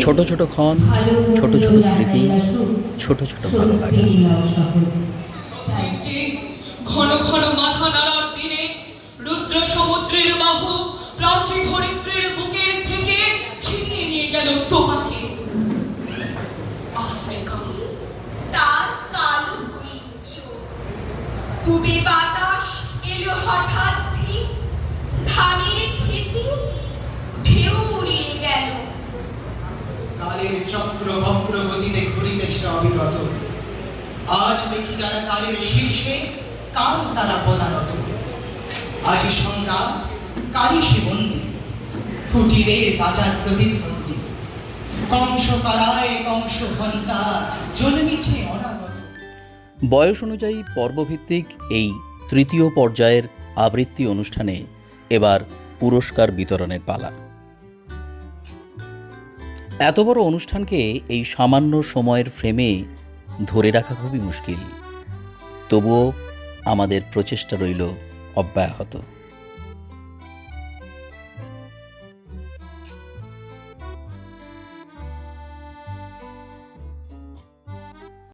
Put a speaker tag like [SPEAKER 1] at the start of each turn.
[SPEAKER 1] ছোট ছোট ক্ষণ, ছোট ছোট স্মৃতি, ছোট ছোট ভালো লাগা।
[SPEAKER 2] ঘন ঘন মাথা নাড়ার দিনে রুদ্র সমুদ্রের বাহু প্রাচী ধরিত্রীর বুকের থেকে ছিনিয়ে নিয়ে গেল তোমাকে। আফ্রিকা
[SPEAKER 3] তার কালো বইছ পূবে বাতাস এলো হঠাৎ ধানের খেতে ঢেউ উড়িয়ে গেল।
[SPEAKER 4] কালের চক্র বক্র গতিতে ঘুরিতেছে অবিরত। আজ দেখি যারা কালের শীর্ষে, কাল তারা পদানত। আজি সংগ্রাম, কালই সে বন্দী, কুটিরে রাজার প্রতিদ্বন্দ্বী। কংস কারায় কংস ঘণ্টা জন্মিছে অনাগত।
[SPEAKER 1] বয়স অনুযায়ী পর্বভিত্তিক এই তৃতীয় পর্যায়ের আবৃত্তি অনুষ্ঠানে এবার পুরস্কার বিতরণের পালা। এত বড় অনুষ্ঠানকে এই সামান্য সময়ের ফ্রেমে ধরে রাখা খুবই মুশকিল, তবুও আমাদের প্রচেষ্টা রইল অব্যাহত।